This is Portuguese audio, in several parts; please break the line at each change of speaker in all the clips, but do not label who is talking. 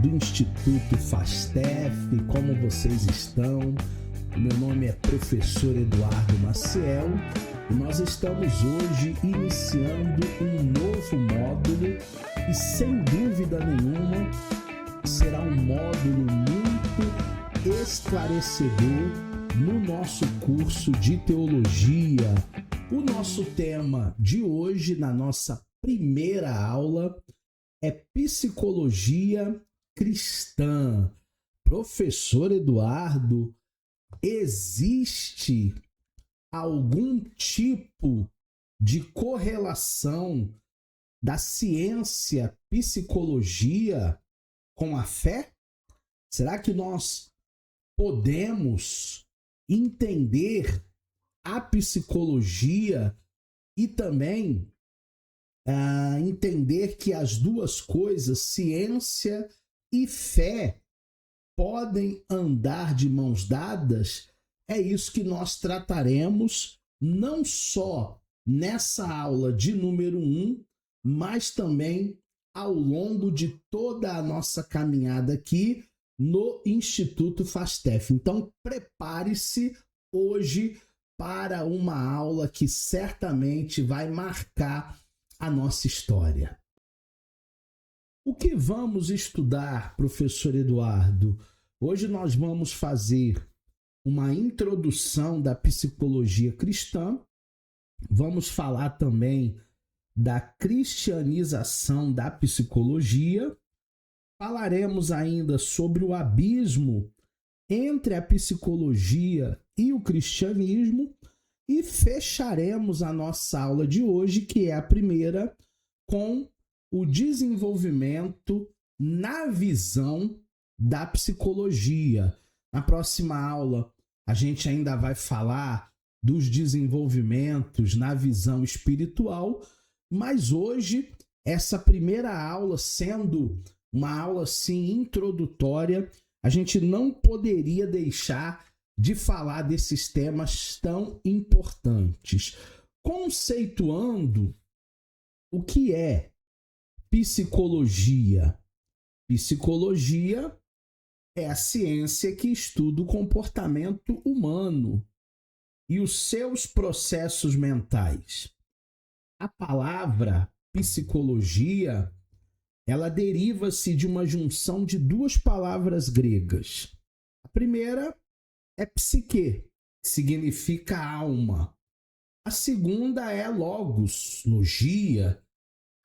do Instituto FASTEF, como vocês estão? Meu nome é professor Eduardo Maciel e nós estamos hoje iniciando um novo módulo e, sem dúvida nenhuma, será um módulo muito esclarecedor no nosso curso de teologia. O nosso tema de hoje, na nossa primeira aula, é psicologia cristã. Professor Eduardo, existe algum tipo de correlação da ciência psicologia com a fé? Será que nós podemos entender a psicologia e também entender que as duas coisas, ciência e fé, podem andar de mãos dadas? É isso que nós trataremos não só nessa aula de número 1, mas também ao longo de toda a nossa caminhada aqui no Instituto FASTEF. Então, prepare-se hoje para uma aula que certamente vai marcar a nossa história. O que vamos estudar, professor Eduardo? Hoje nós vamos fazer uma introdução da psicologia cristã, vamos falar também da cristianização da psicologia, falaremos ainda sobre o abismo entre a psicologia e o cristianismo e fecharemos a nossa aula de hoje, que é a primeira, com o desenvolvimento na visão da psicologia. Na próxima aula, a gente ainda vai falar dos desenvolvimentos na visão espiritual, mas hoje, essa primeira aula, sendo uma aula assim introdutória, a gente não poderia deixar de falar desses temas tão importantes. Conceituando o que é psicologia. Psicologia é a ciência que estuda o comportamento humano e os seus processos mentais. A palavra psicologia, ela deriva-se de uma junção de duas palavras gregas. A primeira é psique, que significa alma. A segunda é logos, logia,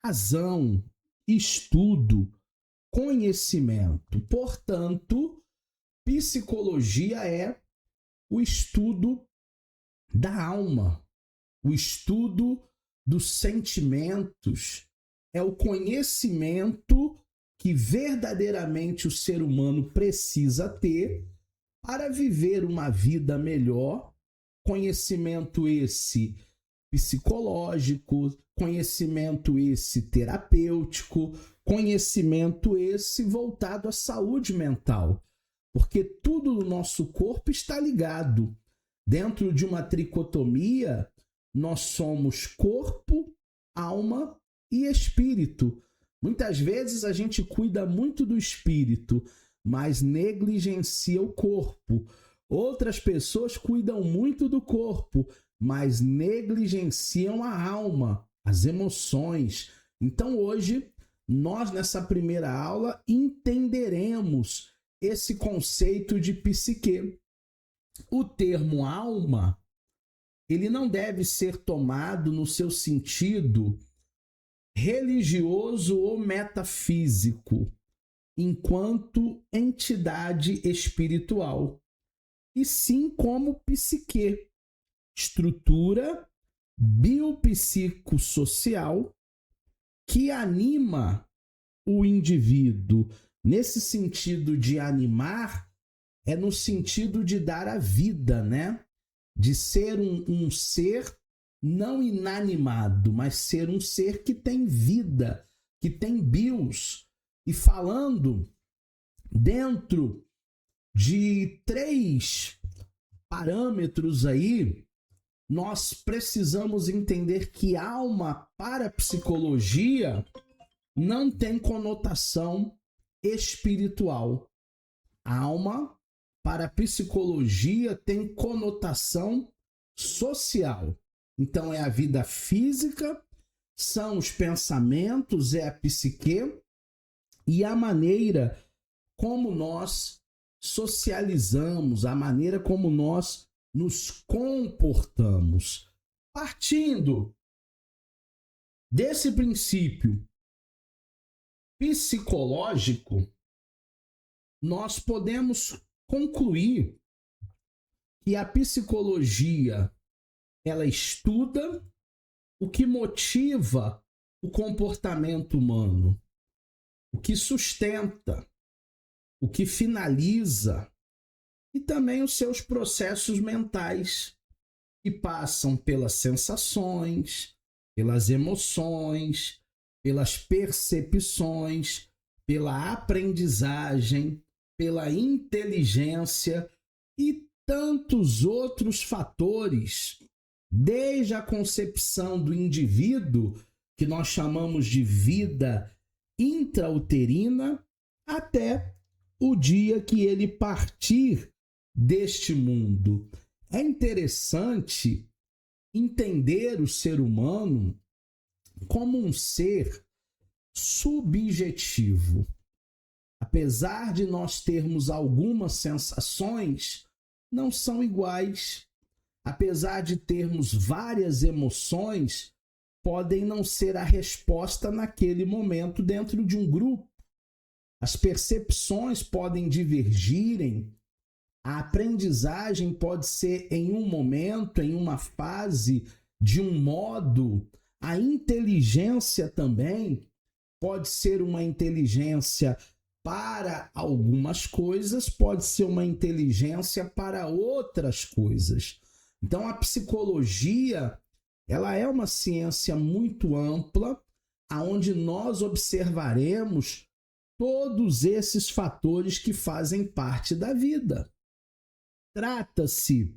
razão, estudo, conhecimento. Portanto, psicologia é o estudo da alma, o estudo dos sentimentos, é o conhecimento que verdadeiramente o ser humano precisa ter para viver uma vida melhor. Conhecimento esse psicológico, conhecimento esse terapêutico, conhecimento esse voltado à saúde mental, porque tudo no nosso corpo está ligado. Dentro de uma tricotomia, nós somos corpo, alma e espírito. Muitas vezes a gente cuida muito do espírito, mas negligencia o corpo. Outras pessoas cuidam muito do corpo, mas negligenciam a alma, as emoções. Então hoje, nós nessa primeira aula entenderemos esse conceito de psique. O termo alma, ele não deve ser tomado no seu sentido religioso ou metafísico, enquanto entidade espiritual, e sim como psique, estrutura biopsicossocial que anima o indivíduo. Nesse sentido de animar, é no sentido de dar a vida, né? De ser um ser não inanimado, mas ser um ser que tem vida, que tem bios. E falando dentro de 3 parâmetros aí, nós precisamos entender que alma para a psicologia não tem conotação espiritual. Alma, para a psicologia, tem conotação social. Então, é a vida física, são os pensamentos, é a psique e a maneira como nós socializamos, a maneira como nós nos comportamos. Partindo desse princípio psicológico, nós podemos concluir que a psicologia ela estuda o que motiva o comportamento humano, o que sustenta, o que finaliza e também os seus processos mentais que passam pelas sensações, pelas emoções, pelas percepções, pela aprendizagem, pela inteligência e tantos outros fatores, desde a concepção do indivíduo, que nós chamamos de vida intrauterina, até o dia que ele partir deste mundo. É interessante entender o ser humano como um ser subjetivo. Apesar de nós termos algumas sensações, não são iguais. Apesar de termos várias emoções, podem não ser a resposta naquele momento dentro de um grupo. As percepções podem divergirem, a aprendizagem pode ser em um momento, em uma fase, de um modo. A inteligência também pode ser uma inteligência para algumas coisas, pode ser uma inteligência para outras coisas. Então, a psicologia, ela é uma ciência muito ampla, aonde nós observaremos todos esses fatores que fazem parte da vida. Trata-se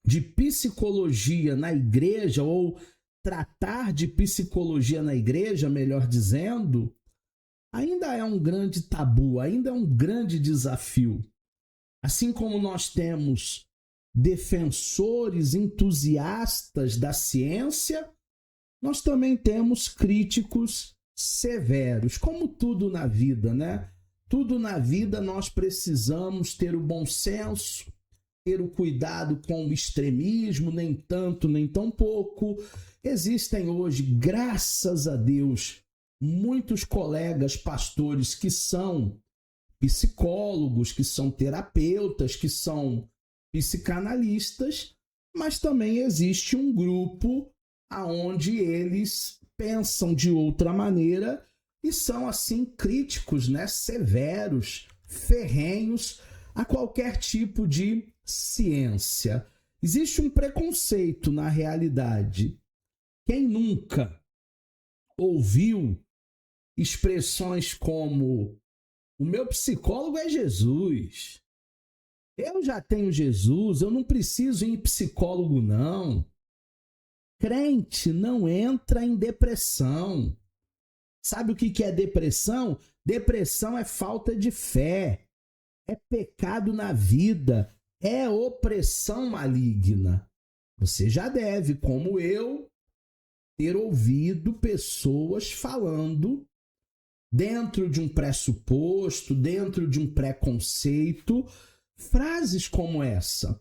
de psicologia na igreja, ou tratar de psicologia na igreja, melhor dizendo, ainda é um grande tabu, ainda é um grande desafio. Assim como nós temos defensores entusiastas da ciência, nós também temos críticos severos, como tudo na vida, né? Tudo na vida nós precisamos ter o bom senso, ter o cuidado com o extremismo, nem tanto, nem tão pouco. Existem hoje, graças a Deus, muitos colegas pastores que são psicólogos, que são terapeutas, que são psicanalistas, mas também existe um grupo aonde eles pensam de outra maneira e são assim críticos, né, severos, ferrenhos a qualquer tipo de ciência. Existe um preconceito na realidade. Quem nunca ouviu expressões como: o meu psicólogo é Jesus, eu já tenho Jesus, eu não preciso ir em psicólogo não. Crente não entra em depressão. Sabe o que é depressão? Depressão é falta de fé, é pecado na vida, é opressão maligna. Você já deve, como eu, ter ouvido pessoas falando dentro de um pressuposto, dentro de um preconceito, frases como essa.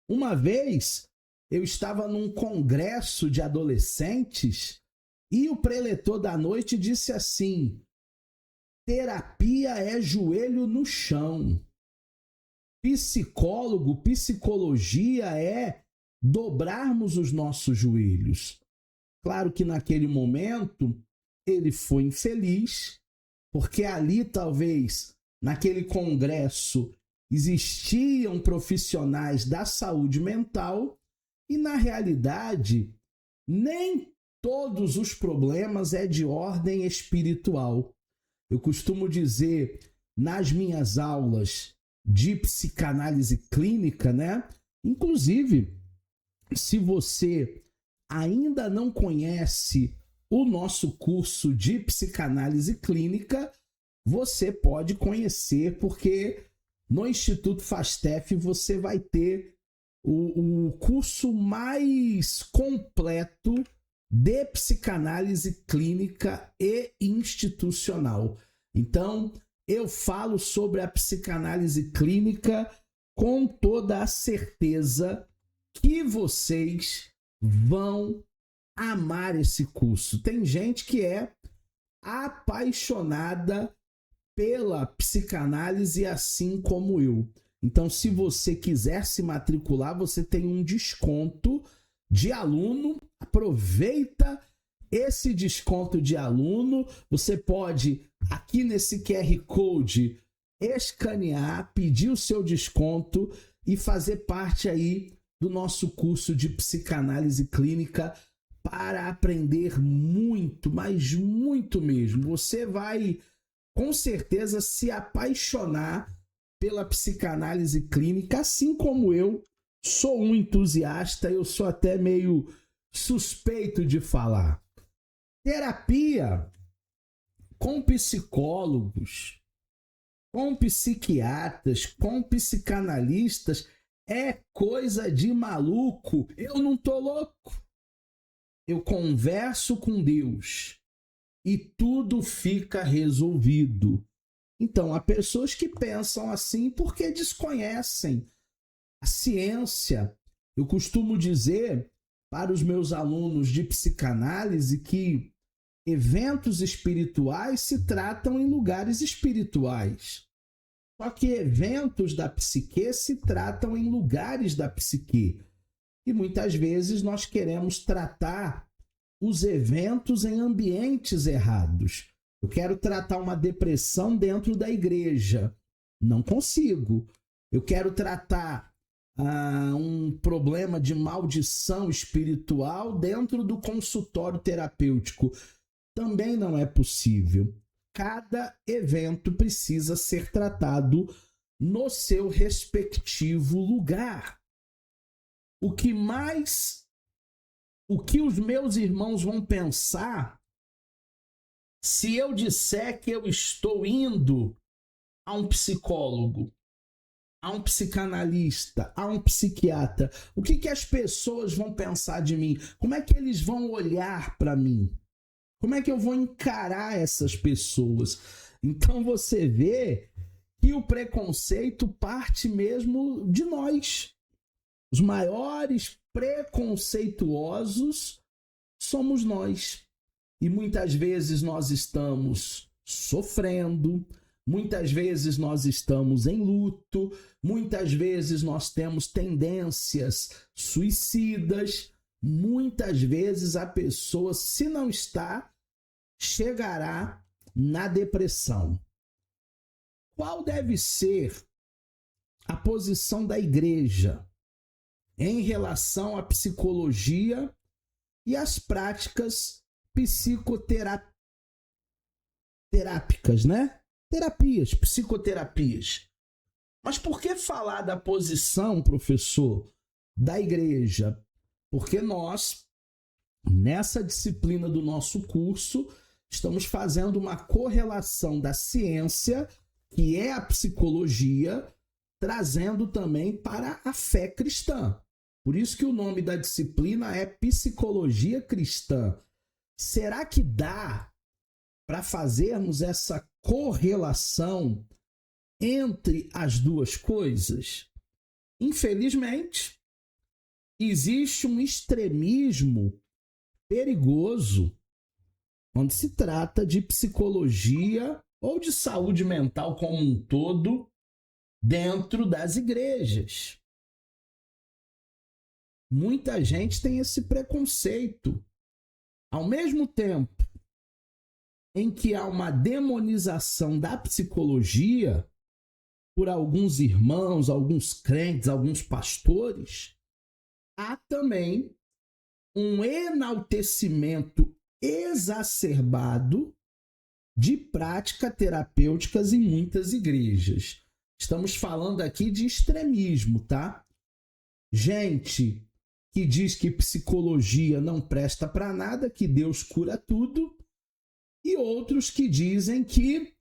Uma vez eu estava num congresso de adolescentes e o preletor da noite disse assim: terapia é joelho no chão. Psicólogo, psicologia é dobrarmos os nossos joelhos. Claro que naquele momento ele foi infeliz, porque ali talvez naquele congresso existiam profissionais da saúde mental e na realidade nem todos os problemas é de ordem espiritual. Eu costumo dizer nas minhas aulas de psicanálise clínica, né? Inclusive, se você ainda não conhece o nosso curso de psicanálise clínica, você pode conhecer, porque no Instituto Fastef você vai ter o curso mais completo de psicanálise clínica e institucional. Então, eu falo sobre a psicanálise clínica com toda a certeza que vocês vão amar esse curso. Tem gente que é apaixonada pela psicanálise, assim como eu. Então, se você quiser se matricular, você tem um desconto de aluno. Aproveita esse desconto de aluno. Você pode, aqui nesse QR Code, escanear, pedir o seu desconto e fazer parte aí do nosso curso de psicanálise clínica para aprender muito, mas muito mesmo. Você vai, com certeza, se apaixonar pela psicanálise clínica, assim como eu sou um entusiasta, eu sou até meio suspeito de falar. Terapia com psicólogos, com psiquiatras, com psicanalistas é coisa de maluco. Eu não tô louco. Eu converso com Deus e tudo fica resolvido. Então, há pessoas que pensam assim porque desconhecem a ciência. Eu costumo dizer para os meus alunos de psicanálise que eventos espirituais se tratam em lugares espirituais. Só que eventos da psique se tratam em lugares da psique. E muitas vezes nós queremos tratar os eventos em ambientes errados. Eu quero tratar uma depressão dentro da igreja. Não consigo. Eu quero tratar um problema de maldição espiritual dentro do consultório terapêutico. Também não é possível. Cada evento precisa ser tratado no seu respectivo lugar. O que os meus irmãos vão pensar se eu disser que eu estou indo a um psicólogo, a um psicanalista, a um psiquiatra? O que as pessoas vão pensar de mim? Como é que eles vão olhar para mim? Como é que eu vou encarar essas pessoas? Então você vê que o preconceito parte mesmo de nós. Os maiores preconceituosos somos nós. E muitas vezes nós estamos sofrendo, muitas vezes nós estamos em luto, muitas vezes nós temos tendências suicidas, muitas vezes a pessoa, se não está, chegará na depressão. Qual deve ser a posição da igreja em relação à psicologia e às práticas psicoterápicas, né? Psicoterapias. Mas por que falar da posição, professor, da igreja? Porque nós, nessa disciplina do nosso curso, estamos fazendo uma correlação da ciência, que é a psicologia, trazendo também para a fé cristã. Por isso que o nome da disciplina é Psicologia Cristã. Será que dá para fazermos essa correlação entre as duas coisas? Infelizmente, existe um extremismo perigoso quando se trata de psicologia ou de saúde mental como um todo dentro das igrejas. Muita gente tem esse preconceito. Ao mesmo tempo em que há uma demonização da psicologia por alguns irmãos, alguns crentes, alguns pastores, há também um enaltecimento exacerbado de práticas terapêuticas em muitas igrejas. Estamos falando aqui de extremismo, tá? Gente que diz que psicologia não presta para nada, que Deus cura tudo, e outros que dizem que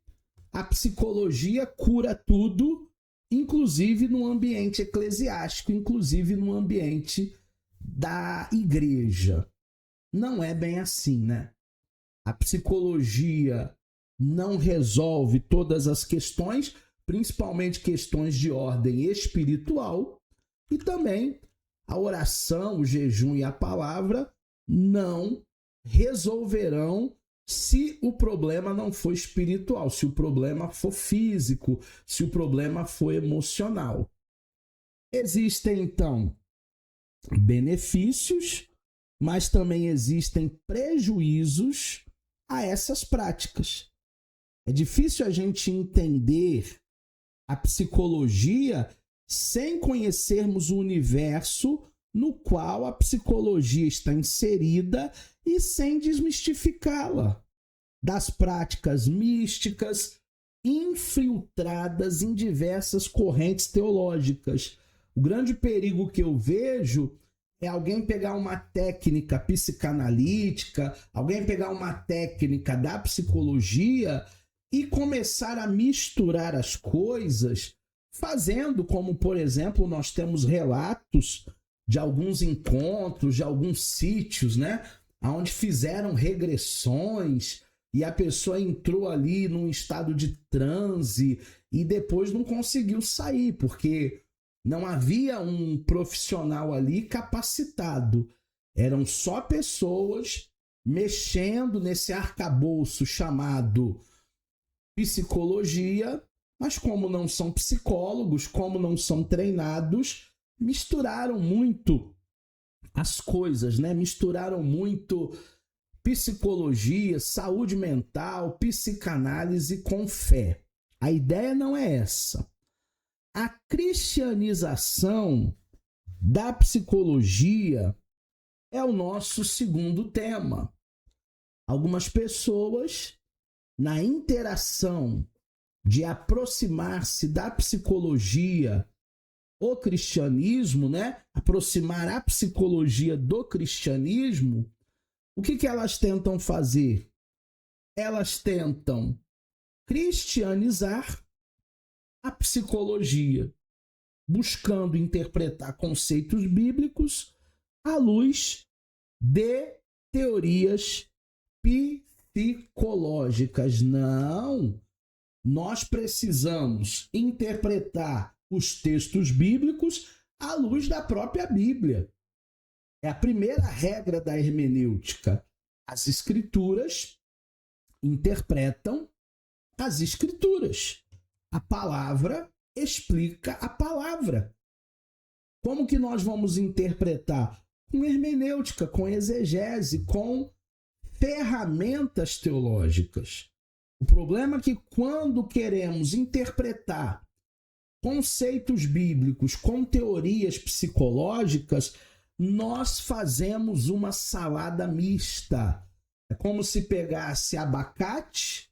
a psicologia cura tudo, inclusive no ambiente eclesiástico, inclusive no ambiente da igreja. Não é bem assim, né? A psicologia não resolve todas as questões, principalmente questões de ordem espiritual, e também a oração, o jejum e a palavra não resolverão se o problema não for espiritual, se o problema for físico, se o problema for emocional. Existem, então, benefícios, mas também existem prejuízos a essas práticas. É difícil a gente entender a psicologia sem conhecermos o universo no qual a psicologia está inserida e sem desmistificá-la das práticas místicas infiltradas em diversas correntes teológicas. O grande perigo que eu vejo é alguém pegar uma técnica psicanalítica, alguém pegar uma técnica da psicologia e começar a misturar as coisas, fazendo como, por exemplo, nós temos relatos de alguns encontros, de alguns sítios, né, onde fizeram regressões e a pessoa entrou ali num estado de transe e depois não conseguiu sair, porque não havia um profissional ali capacitado. Eram só pessoas mexendo nesse arcabouço chamado psicologia, mas como não são psicólogos, como não são treinados, misturaram muito as coisas, né? Misturaram muito psicologia, saúde mental, psicanálise com fé. A ideia não é essa. A cristianização da psicologia é o nosso segundo tema. Algumas pessoas, na interação de aproximar-se da psicologia, o cristianismo, né? Aproximar a psicologia do cristianismo, o que elas tentam fazer? Elas tentam cristianizar a psicologia, buscando interpretar conceitos bíblicos à luz de teorias psicológicas. Não! Nós precisamos interpretar os textos bíblicos à luz da própria Bíblia. É a primeira regra da hermenêutica. As escrituras interpretam as escrituras. A palavra explica a palavra. Como que nós vamos interpretar? Com hermenêutica, com exegese, com ferramentas teológicas. O problema é que quando queremos interpretar conceitos bíblicos com teorias psicológicas, nós fazemos uma salada mista. É como se pegasse abacate,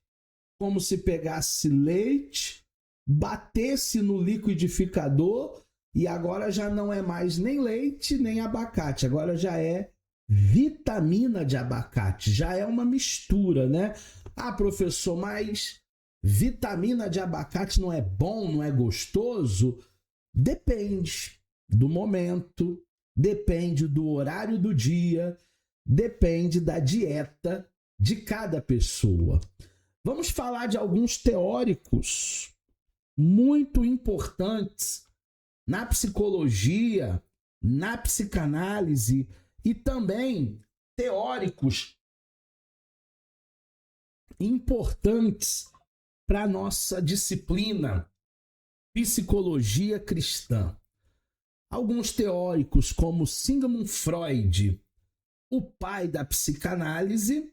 como se pegasse leite, batesse no liquidificador e agora já não é mais nem leite nem abacate, agora já é vitamina de abacate, já é uma mistura, né? Ah, professor, mas vitamina de abacate não é bom, não é gostoso? Depende do momento, depende do horário do dia, depende da dieta de cada pessoa. Vamos falar de alguns teóricos muito importantes na psicologia, na psicanálise e também teóricos importantes para a nossa disciplina psicologia cristã. Alguns teóricos, como Sigmund Freud, o pai da psicanálise,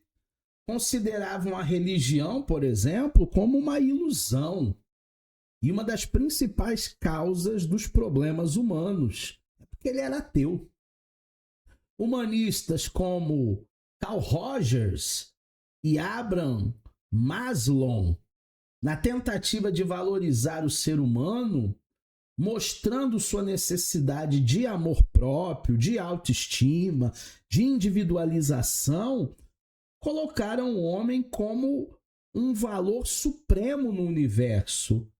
consideravam a religião, por exemplo, como uma ilusão e uma das principais causas dos problemas humanos, porque ele era ateu. Humanistas como Carl Rogers e Abraham Maslow, na tentativa de valorizar o ser humano, mostrando sua necessidade de amor próprio, de autoestima, de individualização, colocaram o homem como um valor supremo no universo.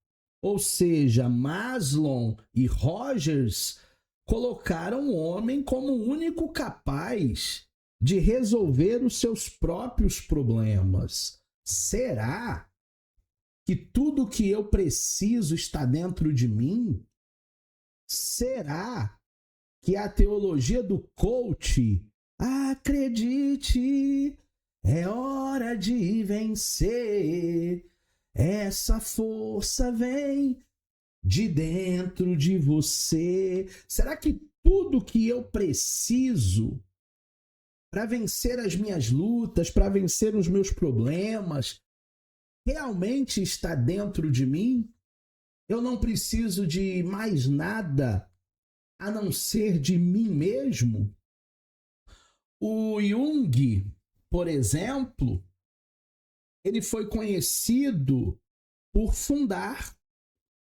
Ou seja, Maslow e Rogers colocaram o homem como o único capaz de resolver os seus próprios problemas. Será que tudo que eu preciso está dentro de mim? Será que a teologia do coach, acredite, é hora de vencer, essa força vem de dentro de você? Será que tudo que eu preciso para vencer as minhas lutas, para vencer os meus problemas, realmente está dentro de mim? Eu não preciso de mais nada a não ser de mim mesmo? O Jung, por exemplo, ele foi conhecido por fundar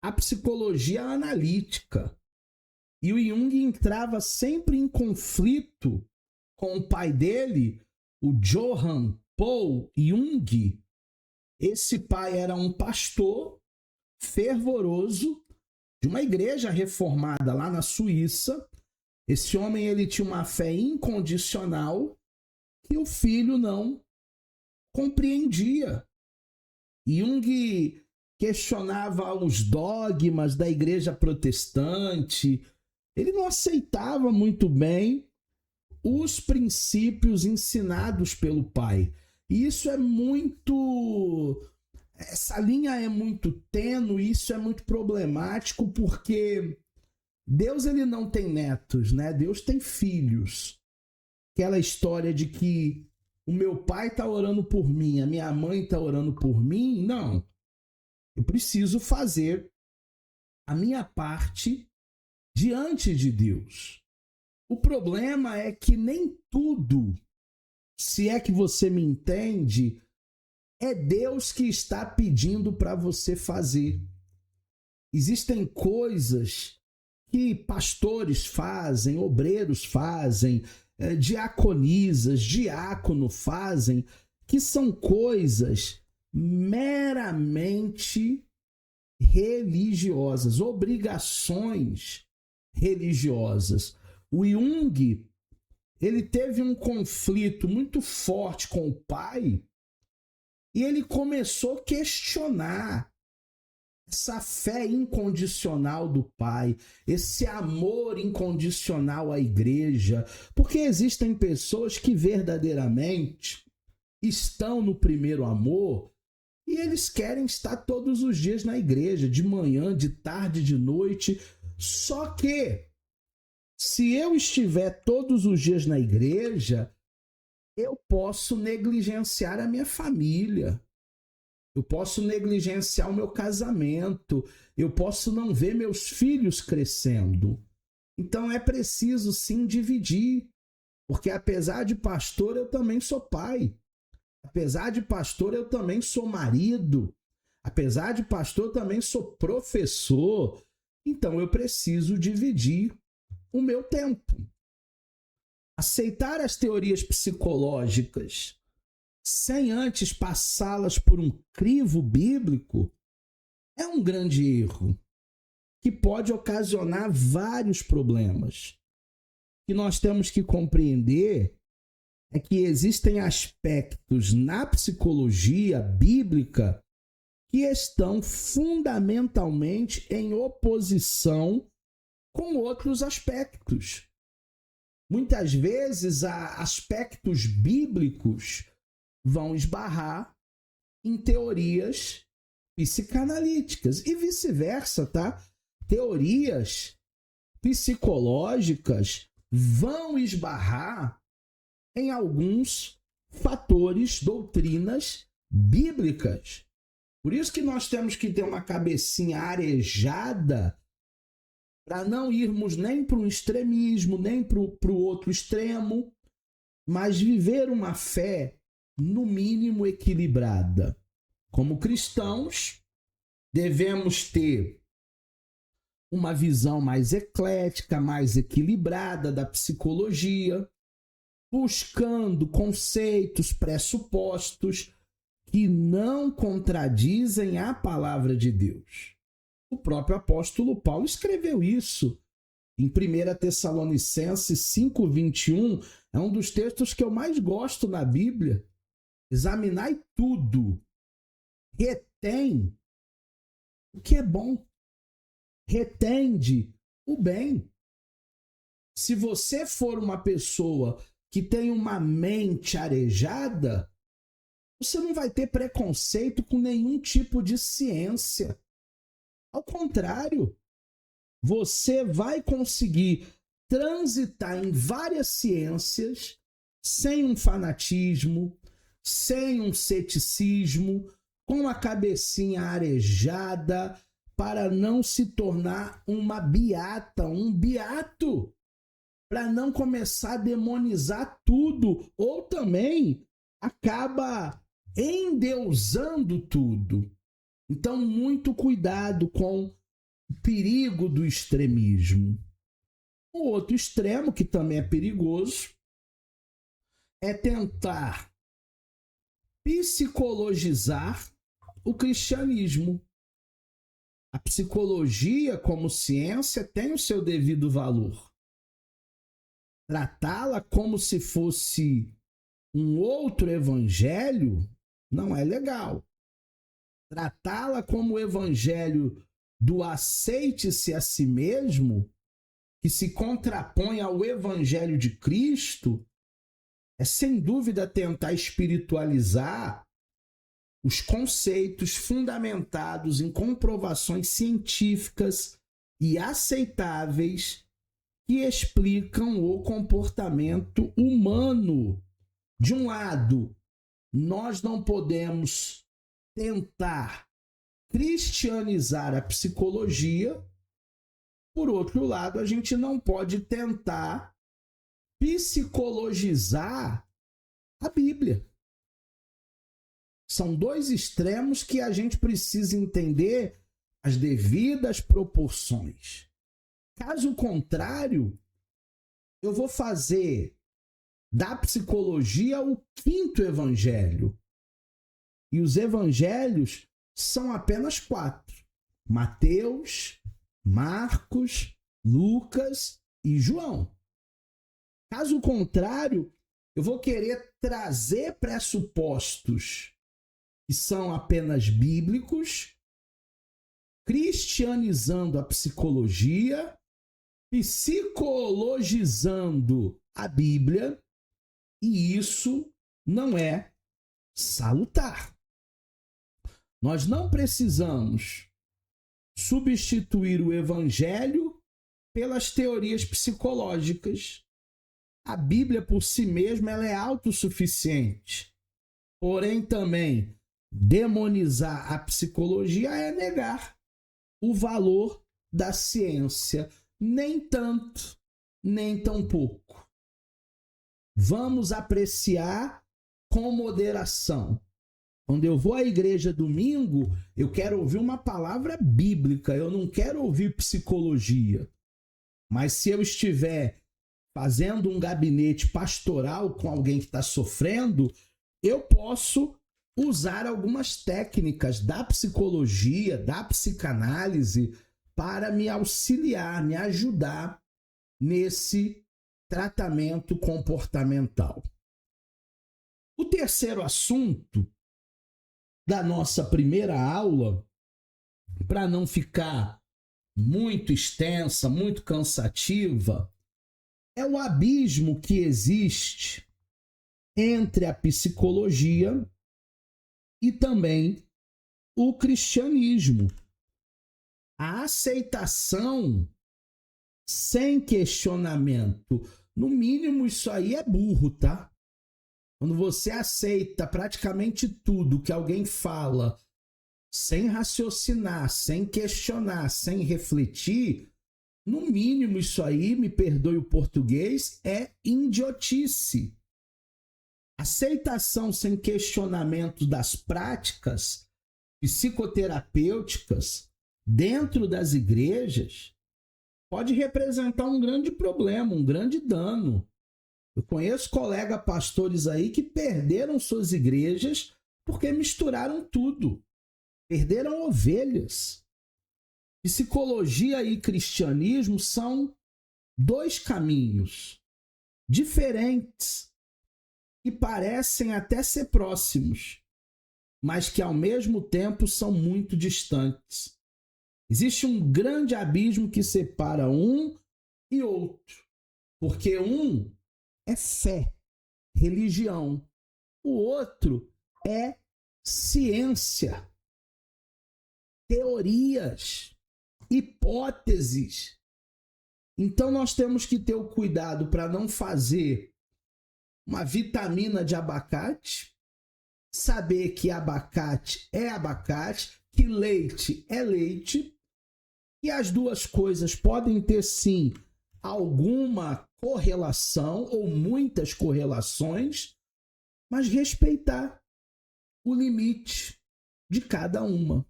a psicologia analítica. E o Jung entrava sempre em conflito com o pai dele, o Johann Paul Jung. Esse pai era um pastor fervoroso de uma igreja reformada lá na Suíça. Esse homem, ele tinha uma fé incondicional que o filho não compreendia. Jung questionava os dogmas da igreja protestante. Ele não aceitava muito bem os princípios ensinados pelo pai. E isso é muito... Essa linha é muito tênue, isso é muito problemático, porque Deus, ele não tem netos, né? Deus tem filhos. Aquela história de que o meu pai está orando por mim, a minha mãe está orando por mim, não. Eu preciso fazer a minha parte diante de Deus. O problema é que nem tudo, se é que você me entende, é Deus que está pedindo para você fazer. Existem coisas que pastores fazem, obreiros fazem, diaconisas, diácono fazem, que são coisas meramente religiosas, obrigações religiosas. O Jung, ele teve um conflito muito forte com o pai e ele começou a questionar essa fé incondicional do pai, esse amor incondicional à igreja, porque existem pessoas que verdadeiramente estão no primeiro amor e eles querem estar todos os dias na igreja, de manhã, de tarde, de noite. Só que, se eu estiver todos os dias na igreja, eu posso negligenciar a minha família. Eu posso negligenciar o meu casamento. Eu posso não ver meus filhos crescendo. Então é preciso sim dividir. Porque apesar de pastor, eu também sou pai. Apesar de pastor, eu também sou marido. Apesar de pastor, eu também sou professor. Então eu preciso dividir o meu tempo. Aceitar as teorias psicológicas sem antes passá-las por um crivo bíblico é um grande erro que pode ocasionar vários problemas. O que nós temos que compreender é que existem aspectos na psicologia bíblica que estão fundamentalmente em oposição com outros aspectos. Muitas vezes, aspectos bíblicos vão esbarrar em teorias psicanalíticas e vice-versa, tá? Teorias psicológicas vão esbarrar em alguns fatores, doutrinas bíblicas. Por isso que nós temos que ter uma cabecinha arejada para não irmos nem para um extremismo, nem para o outro extremo, mas viver uma fé, no mínimo, equilibrada. Como cristãos, devemos ter uma visão mais eclética, mais equilibrada da psicologia, buscando conceitos, pressupostos que não contradizem a palavra de Deus. O próprio apóstolo Paulo escreveu isso em 1 Tessalonicenses 5:21, é um dos textos que eu mais gosto na Bíblia. Examinai tudo, retém o que é bom, retende o bem. Se você for uma pessoa que tem uma mente arejada, você não vai ter preconceito com nenhum tipo de ciência. Ao contrário, você vai conseguir transitar em várias ciências sem um fanatismo, sem um ceticismo, com a cabecinha arejada, para não se tornar uma beata, um beato, para não começar a demonizar tudo, ou também acaba endeusando tudo. Então, muito cuidado com o perigo do extremismo. O outro extremo, que também é perigoso, é tentar psicologizar o cristianismo. A psicologia, como ciência, tem o seu devido valor. Tratá-la como se fosse um outro evangelho não é legal. Tratá-la como o evangelho do aceite-se a si mesmo, que se contrapõe ao evangelho de Cristo, é sem dúvida tentar espiritualizar os conceitos fundamentados em comprovações científicas e aceitáveis que explicam o comportamento humano. De um lado, nós não podemos tentar cristianizar a psicologia. Por outro lado, a gente não pode tentar psicologizar a Bíblia. São dois extremos que a gente precisa entender as devidas proporções. Caso contrário, eu vou fazer da psicologia o quinto evangelho. E os evangelhos são apenas 4. Mateus, Marcos, Lucas e João. Caso contrário, eu vou querer trazer pressupostos que são apenas bíblicos, cristianizando a psicologia, psicologizando a Bíblia, e isso não é salutar. Nós não precisamos substituir o evangelho pelas teorias psicológicas. A Bíblia por si mesma ela é autossuficiente. Porém, também demonizar a psicologia é negar o valor da ciência. Nem tanto, nem tão pouco. Vamos apreciar com moderação. Quando eu vou à igreja domingo, eu quero ouvir uma palavra bíblica, eu não quero ouvir psicologia. Mas se eu estiver fazendo um gabinete pastoral com alguém que está sofrendo, eu posso usar algumas técnicas da psicologia, da psicanálise, para me auxiliar, me ajudar nesse tratamento comportamental. O terceiro assunto da nossa primeira aula, para não ficar muito extensa, muito cansativa, é o abismo que existe entre a psicologia e também o cristianismo. A aceitação sem questionamento. No mínimo, isso aí é burro, tá? Quando você aceita praticamente tudo que alguém fala sem raciocinar, sem questionar, sem refletir, no mínimo isso aí, me perdoe o português, é idiotice. Aceitação sem questionamento das práticas psicoterapêuticas dentro das igrejas pode representar um grande problema, um grande dano. Eu conheço colegas pastores aí que perderam suas igrejas Porque misturaram tudo. Perderam ovelhas. Psicologia e cristianismo são dois caminhos diferentes que parecem até ser próximos, mas que ao mesmo tempo são muito distantes. Existe um grande abismo que separa um e outro, porque um é fé, religião, o outro é ciência, teorias, hipóteses. Então nós temos que ter o cuidado para não fazer uma vitamina de abacate, saber que abacate é abacate, que leite é leite, e as duas coisas podem ter sim alguma correlação ou muitas correlações, mas respeitar o limite de cada uma.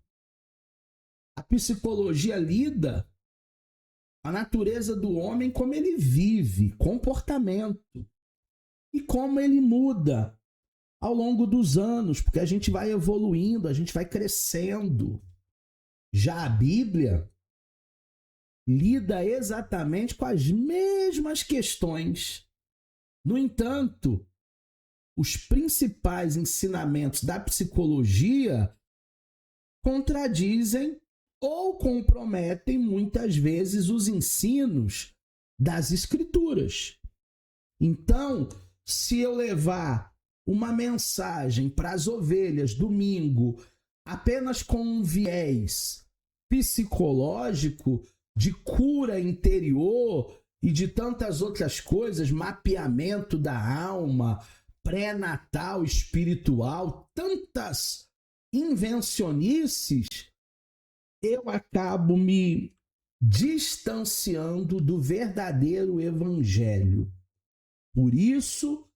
A psicologia lida a natureza do homem, como ele vive, comportamento, e como ele muda ao longo dos anos, porque a gente vai evoluindo, a gente vai crescendo. Já a Bíblia lida exatamente com as mesmas questões. No entanto, os principais ensinamentos da psicologia contradizem ou comprometem muitas vezes os ensinos das Escrituras. Então, se eu levar uma mensagem para as ovelhas domingo apenas com um viés psicológico, de cura interior e de tantas outras coisas, mapeamento da alma, pré-natal espiritual, tantas invencionices, eu acabo me distanciando do verdadeiro evangelho. Por isso,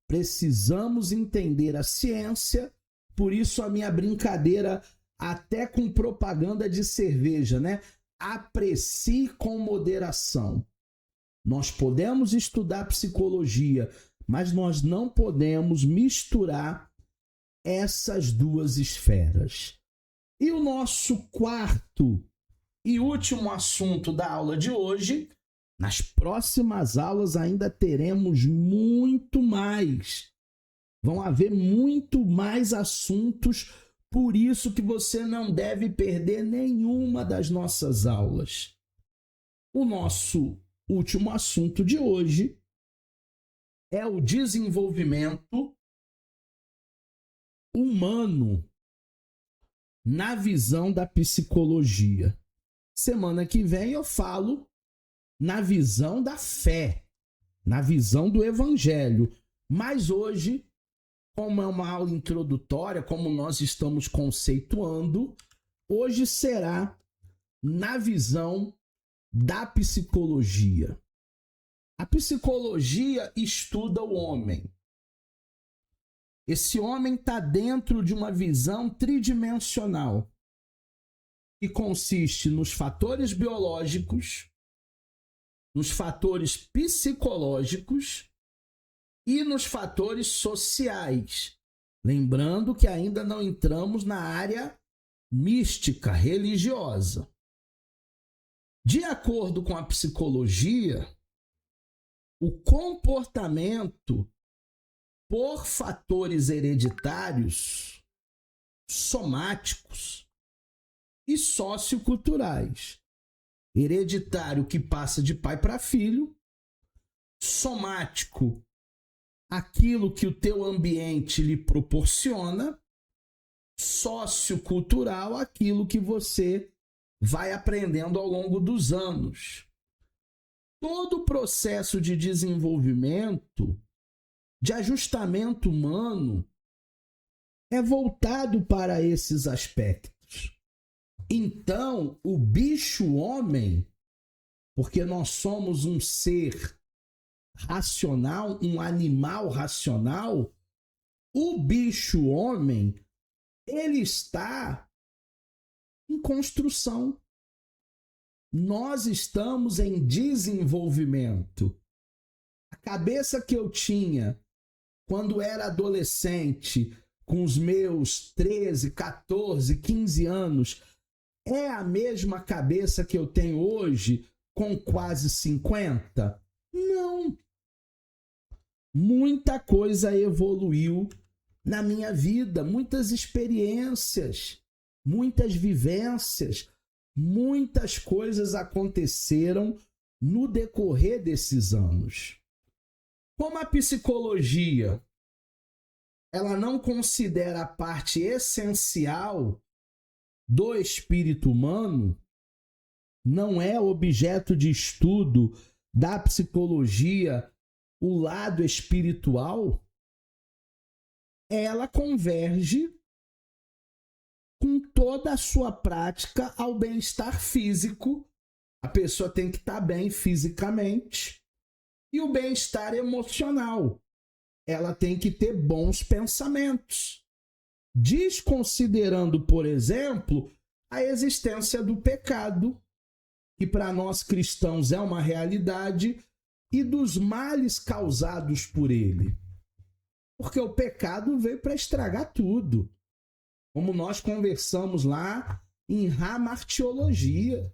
precisamos entender a ciência, por isso a minha brincadeira até com propaganda de cerveja, né? Aprecie com moderação. Nós podemos estudar psicologia, mas nós não podemos misturar essas duas esferas. E o nosso quarto e último assunto da aula de hoje, nas próximas aulas ainda teremos muito mais. Vão haver muito mais assuntos, por isso que você não deve perder nenhuma das nossas aulas. O nosso último assunto de hoje é o desenvolvimento humano na visão da psicologia. Semana que vem eu falo na visão da fé, na visão do evangelho. Mas hoje, como é uma aula introdutória, como nós estamos conceituando, hoje será na visão da psicologia. A psicologia estuda o homem. Esse homem está dentro de uma visão tridimensional, que consiste nos fatores biológicos, nos fatores psicológicos e nos fatores sociais. Lembrando que ainda não entramos na área mística, religiosa. De acordo com a psicologia, o comportamento por fatores hereditários, somáticos e socioculturais. Hereditário que passa de pai para filho, somático, aquilo que o teu ambiente lhe proporciona, sociocultural, aquilo que você vai aprendendo ao longo dos anos. Todo o processo de desenvolvimento, de ajustamento humano, é voltado para esses aspectos. Então, o bicho-homem, porque nós somos um ser racional, um animal racional, o bicho-homem, ele está em construção. Nós estamos em desenvolvimento. A cabeça que eu tinha quando era adolescente, com os meus 13, 14, 15 anos é a mesma cabeça que eu tenho hoje com quase 50? Não. Muita coisa evoluiu na minha vida, muitas experiências, muitas vivências, muitas coisas aconteceram no decorrer desses anos. Como a psicologia, ela não considera a parte essencial do espírito humano, não é objeto de estudo da psicologia o lado espiritual, ela converge com toda a sua prática ao bem-estar físico. A pessoa tem que estar bem fisicamente. E o bem-estar emocional. Ela tem que ter bons pensamentos. Desconsiderando, por exemplo, a existência do pecado, que para nós cristãos é uma realidade, e dos males causados por ele. Porque o pecado veio para estragar tudo. Como nós conversamos lá em Hamartiologia.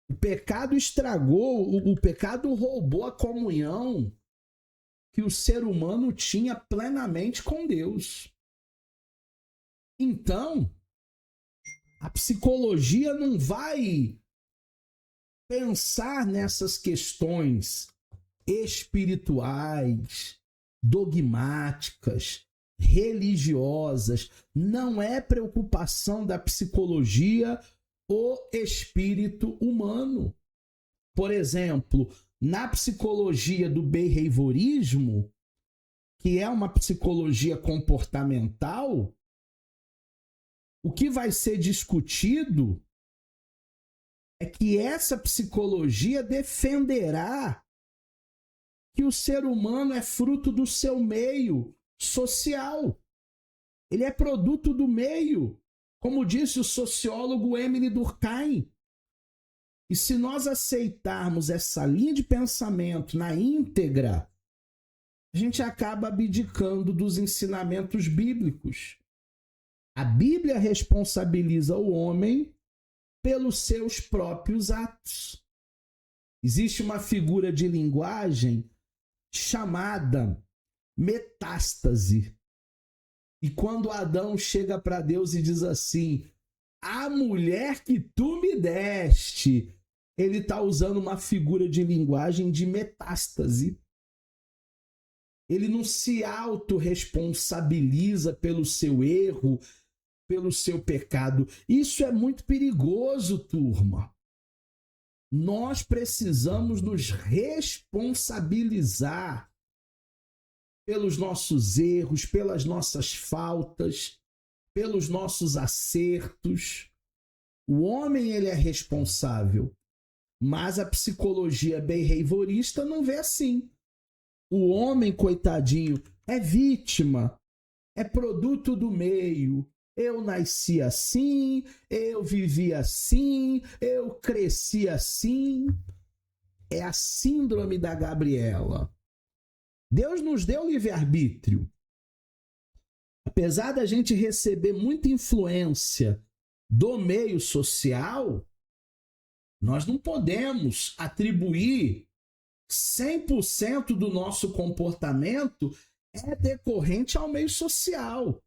O pecado estragou, o pecado roubou a comunhão que o ser humano tinha plenamente com Deus. Então, a psicologia não vai pensar nessas questões espirituais, dogmáticas, religiosas. Não é preocupação da psicologia o espírito humano. Por exemplo, na psicologia do behaviorismo, que é uma psicologia comportamental, o que vai ser discutido é que essa psicologia defenderá que o ser humano é fruto do seu meio social. Ele é produto do meio, como disse o sociólogo Emile Durkheim. E se nós aceitarmos essa linha de pensamento na íntegra, a gente acaba abdicando dos ensinamentos bíblicos. A Bíblia responsabiliza o homem pelos seus próprios atos. Existe uma figura de linguagem chamada metástase. E quando Adão chega para Deus e diz assim: a mulher que tu me deste, ele está usando uma figura de linguagem de metástase. Ele não se autorresponsabiliza pelo seu erro, pelo seu pecado. Isso é muito perigoso, turma. Nós precisamos nos responsabilizar pelos nossos erros, pelas nossas faltas, pelos nossos acertos. O homem, ele é responsável, mas a psicologia behaviorista não vê assim. O homem, coitadinho, é vítima, é produto do meio. Eu nasci assim, eu vivi assim, eu cresci assim. É a síndrome da Gabriela. Deus nos deu livre-arbítrio. Apesar da gente receber muita influência do meio social, nós não podemos atribuir 100% do nosso comportamento é decorrente ao meio social.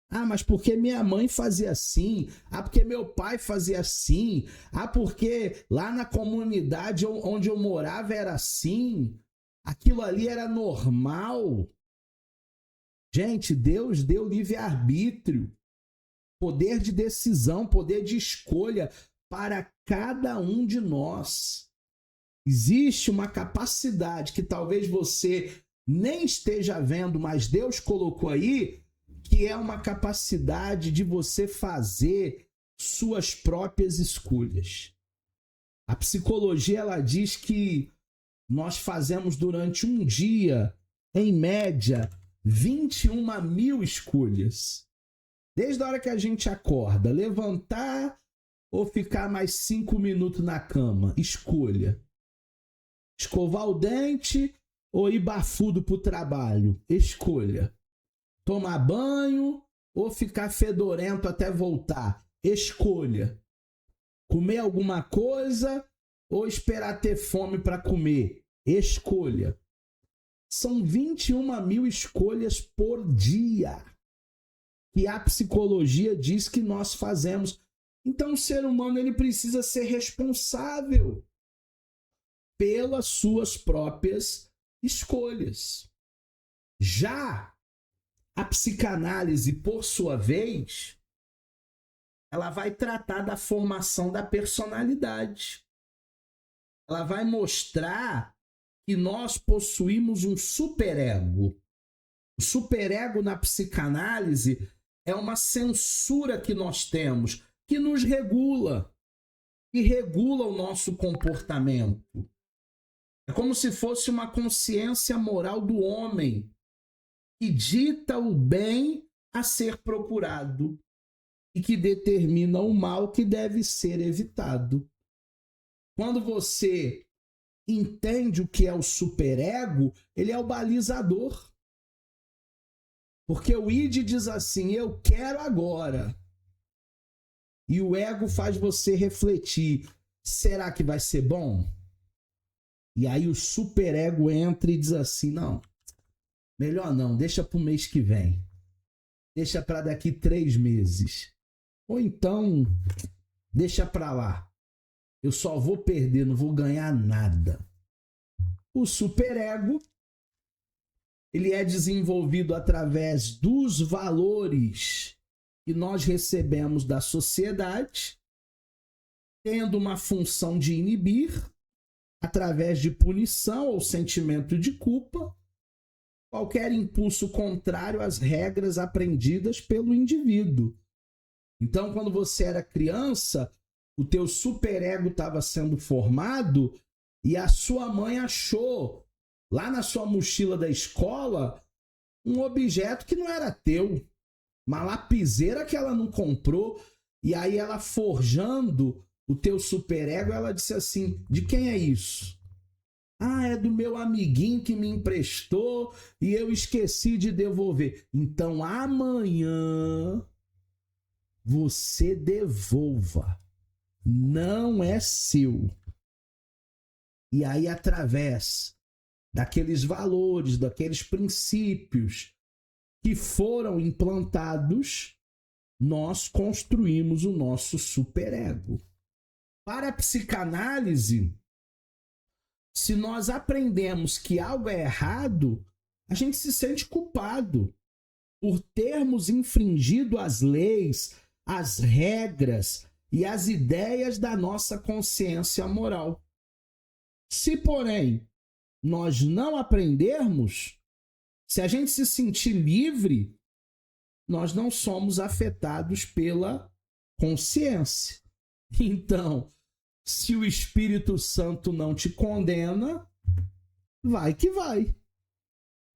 Ah, mas porque minha mãe fazia assim? Ah, porque meu pai fazia assim? Ah, porque lá na comunidade onde eu morava era assim? Aquilo ali era normal? Gente, Deus deu livre-arbítrio, poder de decisão, poder de escolha para cada um de nós. Existe uma capacidade que talvez você nem esteja vendo, mas Deus colocou aí, que é uma capacidade de você fazer suas próprias escolhas. A psicologia, ela diz que nós fazemos durante um dia, em média, 21 mil escolhas. Desde a hora que a gente acorda, levantar ou ficar mais 5 minutos na cama, escolha. Escovar o dente ou ir bafudo para o trabalho, escolha. tomar banho ou ficar fedorento até voltar? Escolha. Comer alguma coisa ou esperar ter fome para comer? Escolha. São 21 mil escolhas por dia que a psicologia diz que nós fazemos. Então o ser humano ele precisa ser responsável pelas suas próprias escolhas. Já a psicanálise, por sua vez, ela vai tratar da formação da personalidade. Ela vai mostrar que nós possuímos um superego. O superego na psicanálise é uma censura que nós temos, que nos regula, que regula o nosso comportamento. É como se fosse uma consciência moral do homem que dita o bem a ser procurado e que determina o mal que deve ser evitado. Quando você entende o que é o superego, ele é o balizador. Porque o id diz assim, eu quero agora. E o ego faz você refletir, será que vai ser bom? E aí o superego entra e diz assim, não, melhor não, deixa para o mês que vem. Deixa para daqui 3 meses. Ou então, deixa para lá. Eu só vou perder, não vou ganhar nada. O superego, ele é desenvolvido através dos valores que nós recebemos da sociedade, tendo uma função de inibir, através de punição ou sentimento de culpa, qualquer impulso contrário às regras aprendidas pelo indivíduo. Então, quando você era criança, o teu superego estava sendo formado e a sua mãe achou lá na sua mochila da escola um objeto que não era teu, uma lapiseira que ela não comprou, e aí ela forjando o teu superego, ela disse assim, de quem é isso? Ah, é do meu amiguinho que me emprestou e eu esqueci de devolver. Então amanhã você devolva. Não é seu. E aí, através daqueles valores, daqueles princípios que foram implantados, nós construímos o nosso superego. Para a psicanálise, se nós aprendemos que algo é errado, a gente se sente culpado por termos infringido as leis, as regras e as ideias da nossa consciência moral. Se, porém, nós não aprendermos, se a gente se sentir livre, nós não somos afetados pela consciência. Então, se o Espírito Santo não te condena, vai que vai.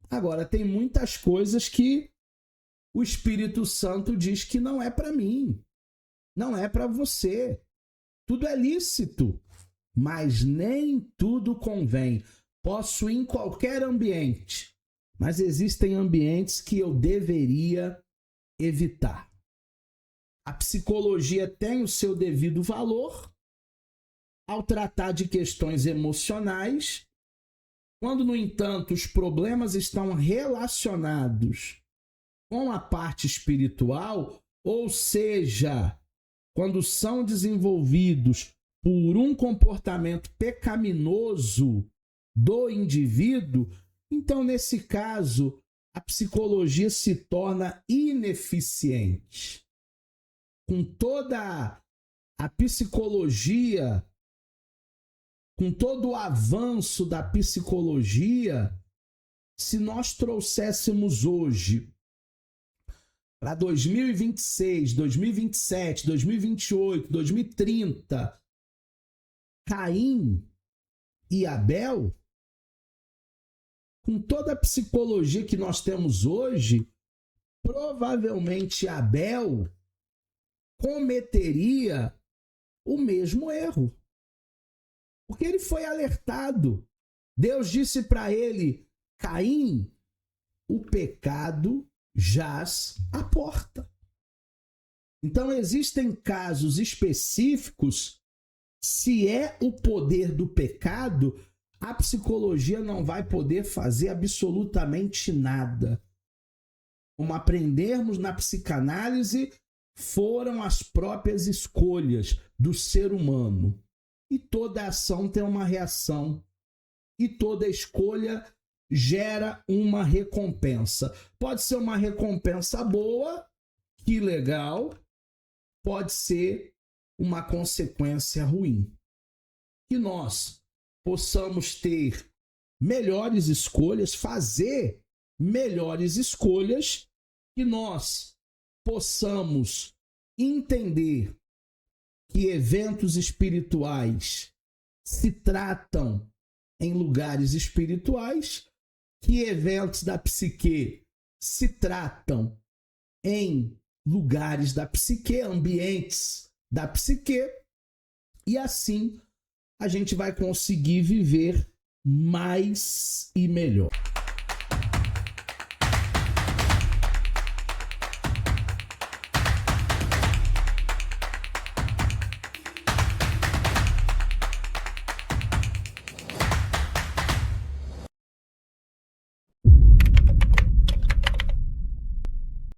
Agora, tem muitas coisas que o Espírito Santo diz que não é para mim, não é para você. Tudo é lícito, mas nem tudo convém. Posso ir em qualquer ambiente, mas existem ambientes que eu deveria evitar. A psicologia tem o seu devido valor ao tratar de questões emocionais, quando, no entanto, os problemas estão relacionados com a parte espiritual, ou seja, quando são desenvolvidos por um comportamento pecaminoso do indivíduo, então, nesse caso, a psicologia se torna ineficiente. Com toda a psicologia, com todo o avanço da psicologia, se nós trouxéssemos hoje para 2026, 2027, 2028, 2030, Caim e Abel, com toda a psicologia que nós temos hoje, provavelmente Abel cometeria o mesmo erro. Porque ele foi alertado. Deus disse para ele, Caim, o pecado jaz à porta. Então, existem casos específicos, se é o poder do pecado, a psicologia não vai poder fazer absolutamente nada. Como aprendemos na psicanálise, foram as próprias escolhas do ser humano. E toda ação tem uma reação. E toda escolha gera uma recompensa. Pode ser uma recompensa boa, que legal. Pode ser uma consequência ruim. Que nós possamos ter melhores escolhas, fazer melhores escolhas, que nós possamos entender que eventos espirituais se tratam em lugares espirituais, que eventos da psique se tratam em lugares da psique, ambientes da psique, e assim a gente vai conseguir viver mais e melhor.